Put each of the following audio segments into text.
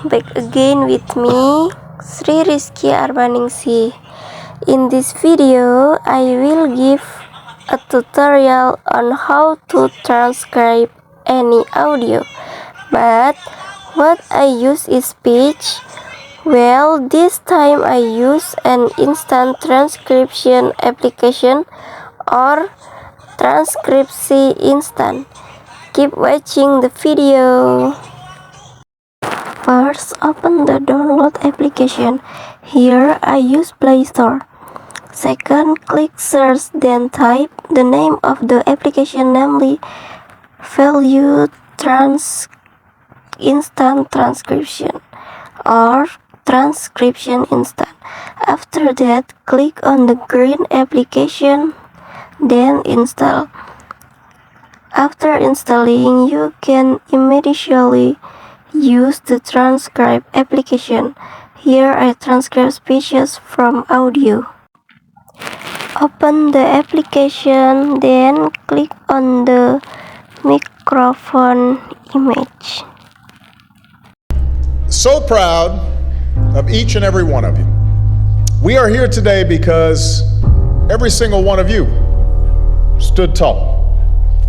Back again with me, Rizqi Arba. In this video, I will give a tutorial on how to transcribe any audio, but what I use is speech. Well, this time I use an instant transcription application or Transcribing instant. Keep watching the video. First, open the download application. Here I use Play Store. Second, click search, then type the name of the application, namely Value Instant Transcription or Transcription Instant. After that, click on the green application, then install. After installing, you can immediately use the transcribe application. Here I transcribe speeches from audio. Open the application, then click on the microphone image. So proud of each and every one of you. We are here today because every single one of you stood tall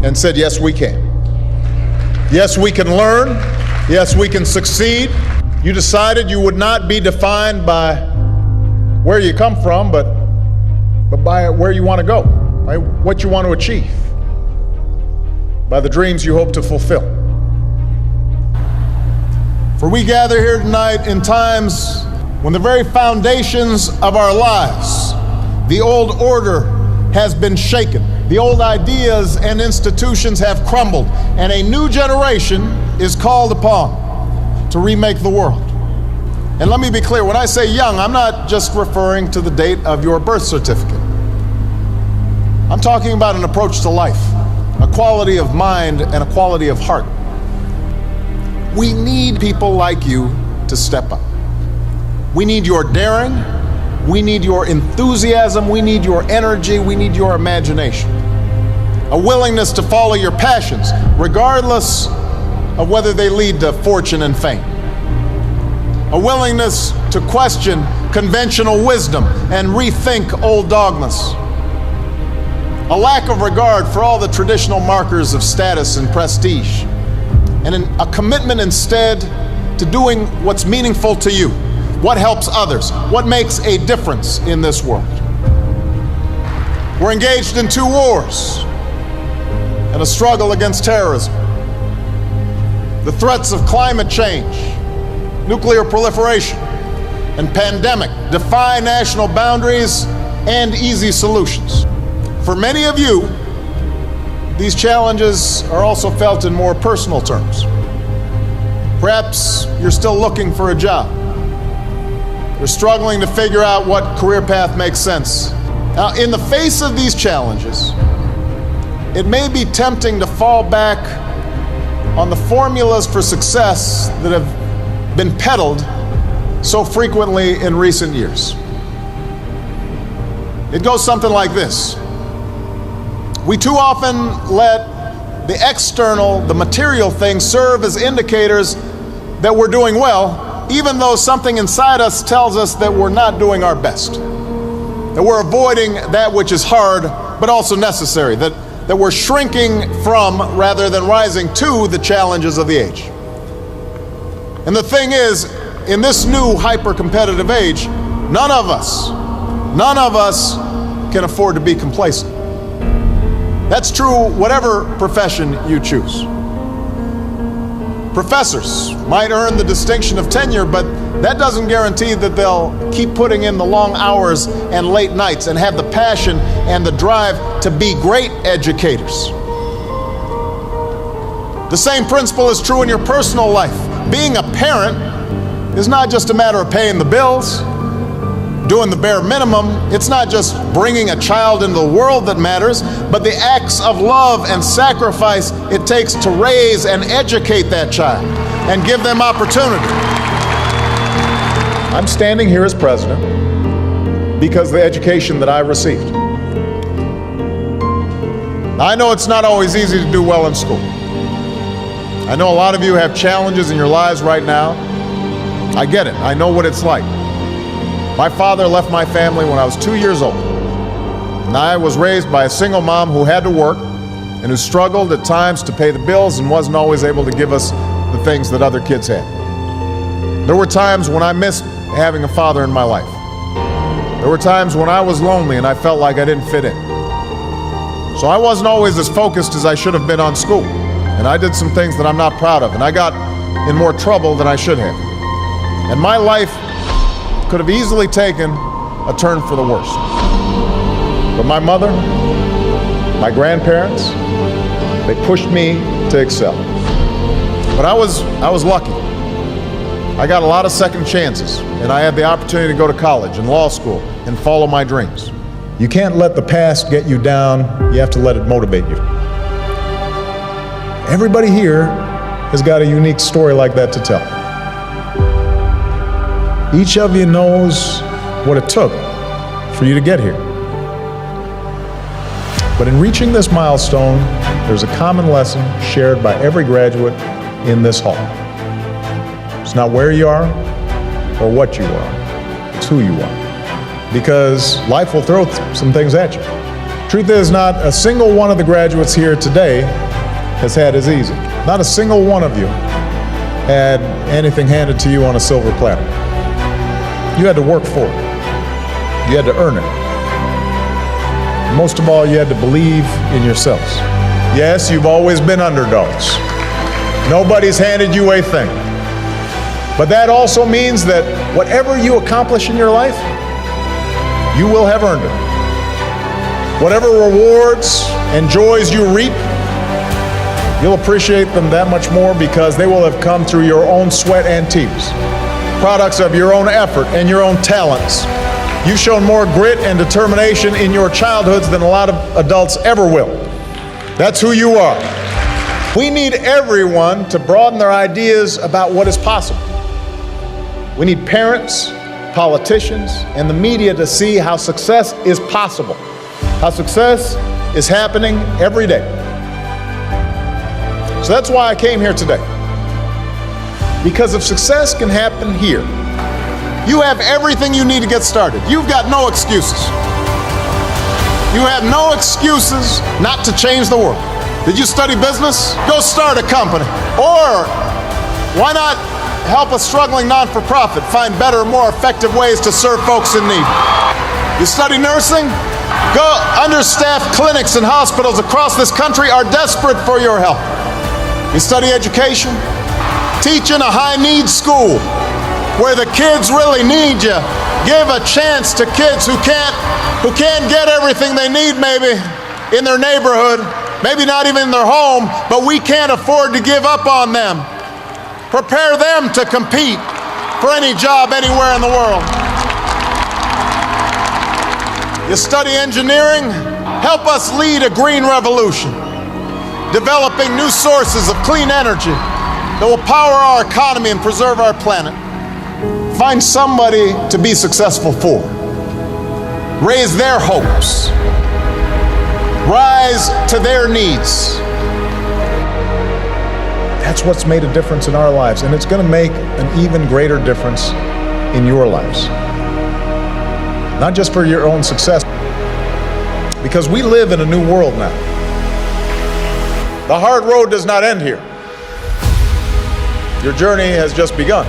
and said, yes, we can. Yes, we can learn. Yes, we can succeed. You decided you would not be defined by where you come from, but by where you want to go, by what you want to achieve, by the dreams you hope to fulfill. For we gather here tonight in times when the very foundations of our lives, the old order has been shaken. The old ideas and institutions have crumbled, and a new generation is called upon to remake the world. And let me be clear, when I say young, I'm not just referring to the date of your birth certificate. I'm talking about an approach to life, a quality of mind and a quality of heart. We need people like you to step up. We need your daring. We need your enthusiasm, we need your energy, we need your imagination. A willingness to follow your passions, regardless of whether they lead to fortune and fame. A willingness to question conventional wisdom and rethink old dogmas. A lack of regard for all the traditional markers of status and prestige. And a commitment instead to doing what's meaningful to you. What helps others? What makes a difference in this world? We're engaged in 2 wars and a struggle against terrorism. The threats of climate change, nuclear proliferation, and pandemic defy national boundaries and easy solutions. For many of you, these challenges are also felt in more personal terms. Perhaps you're still looking for a job. They're struggling to figure out what career path makes sense. Now, in the face of these challenges, it may be tempting to fall back on the formulas for success that have been peddled so frequently in recent years. It goes something like this. We too often let the external, the material things serve as indicators that we're doing well, even though something inside us tells us that we're not doing our best, that we're avoiding that which is hard but also necessary, that we're shrinking from rather than rising to the challenges of the age. And the thing is, in this new hyper-competitive age, none of us can afford to be complacent. That's true whatever profession you choose. Professors might earn the distinction of tenure, but that doesn't guarantee that they'll keep putting in the long hours and late nights and have the passion and the drive to be great educators. The same principle is true in your personal life. Being a parent is not just a matter of paying the bills, doing the bare minimum. It's not just bringing a child into the world that matters, but the acts of love and sacrifice it takes to raise and educate that child and give them opportunity. I'm standing here as president because of the education that I received. I know it's not always easy to do well in school. I know a lot of you have challenges in your lives right now. I get it. I know what it's like. My father left my family when I was 2 years old. And I was raised by a single mom who had to work and who struggled at times to pay the bills and wasn't always able to give us the things that other kids had. There were times when I missed having a father in my life. There were times when I was lonely and I felt like I didn't fit in. So I wasn't always as focused as I should have been on school. And I did some things that I'm not proud of. And I got in more trouble than I should have. And my life could have easily taken a turn for the worse. But my mother, my grandparents, they pushed me to excel. But I was lucky. I got a lot of second chances, and I had the opportunity to go to college and law school and follow my dreams. You can't let the past get you down. You have to let it motivate you. Everybody here has got a unique story like that to tell. Each of you knows what it took for you to get here. But in reaching this milestone, there's a common lesson shared by every graduate in this hall. It's not where you are or what you are, it's who you are. Because life will throw some things at you. Truth is, not a single one of the graduates here today has had as easy. Not a single one of you had anything handed to you on a silver platter. You had to work for it. You had to earn it. Most of all, you had to believe in yourselves. Yes, you've always been underdogs. Nobody's handed you a thing. But that also means that whatever you accomplish in your life, you will have earned it. Whatever rewards and joys you reap, you'll appreciate them that much more because they will have come through your own sweat and tears, products of your own effort and your own talents. You've shown more grit and determination in your childhoods than a lot of adults ever will. That's who you are. We need everyone to broaden their ideas about what is possible. We need parents, politicians, and the media to see how success is possible, how success is happening every day. So that's why I came here today. Because if success can happen here, you have everything you need to get started. You've got no excuses. You have no excuses not to change the world. Did you study business? Go start a company. Or why not help a struggling non-for-profit find better, more effective ways to serve folks in need? You study nursing? Go. Understaffed clinics and hospitals across this country are desperate for your help. You study education? Teach in a high-needs school where the kids really need you. Give a chance to kids who can't get everything they need maybe in their neighborhood, maybe not even in their home, but we can't afford to give up on them. Prepare them to compete for any job anywhere in the world. You study engineering? Help us lead a green revolution, developing new sources of clean energy that will power our economy and preserve our planet. Find somebody to be successful for. Raise their hopes. Rise to their needs. That's what's made a difference in our lives, and it's going to make an even greater difference in your lives. Not just for your own success, because we live in a new world now. The hard road does not end here. Your journey has just begun.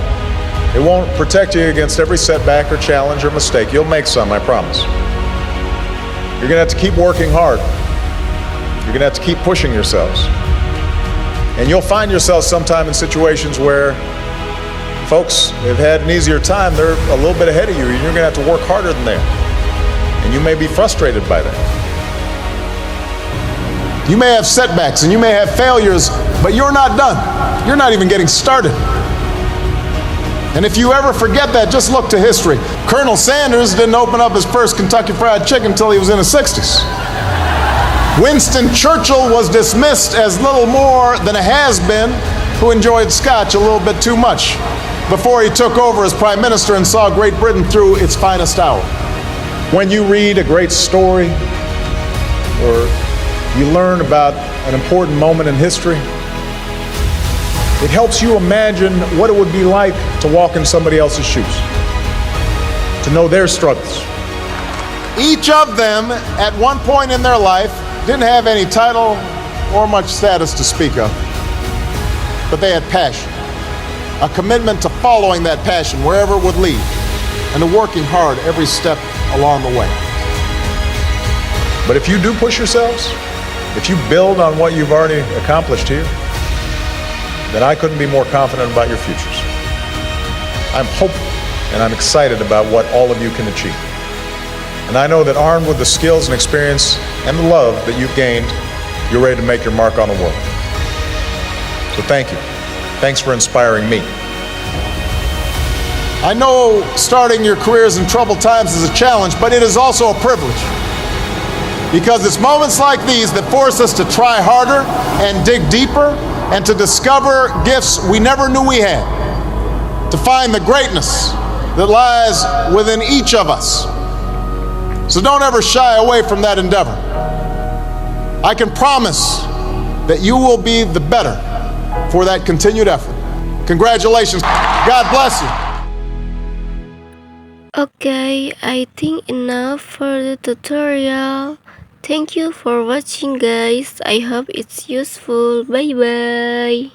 It won't protect you against every setback or challenge or mistake. You'll make some, I promise. You're going to have to keep working hard. You're going to have to keep pushing yourselves. And you'll find yourselves sometime in situations where folks have had an easier time. They're a little bit ahead of you, and you're going to have to work harder than they are. And you may be frustrated by that. You may have setbacks and you may have failures, but you're not done. You're not even getting started. And if you ever forget that, just look to history. Colonel Sanders didn't open up his first Kentucky Fried Chicken until he was in his 60s. Winston Churchill was dismissed as little more than a has-been who enjoyed scotch a little bit too much before he took over as Prime Minister and saw Great Britain through its finest hour. When you read a great story or you learn about an important moment in history, It helps you imagine what it would be like to walk in somebody else's shoes, to know their struggles. Each of them, at one point in their life, didn't have any title or much status to speak of, but they had passion, a commitment to following that passion wherever it would lead, and to working hard every step along the way. But if you do push yourselves, if you build on what you've already accomplished here, then I couldn't be more confident about your futures. I'm hopeful and I'm excited about what all of you can achieve. And I know that armed with the skills and experience and the love that you've gained, you're ready to make your mark on the world. So thank you. Thanks for inspiring me. I know starting your careers in troubled times is a challenge, but it is also a privilege. Because it's moments like these that force us to try harder and dig deeper and to discover gifts we never knew we had, to find the greatness that lies within each of us. So don't ever shy away from that endeavor. I can promise that you will be the better for that continued effort. Congratulations. God bless you. Okay, I think enough for the tutorial. Thank you for watching, guys. I hope it's useful. Bye bye.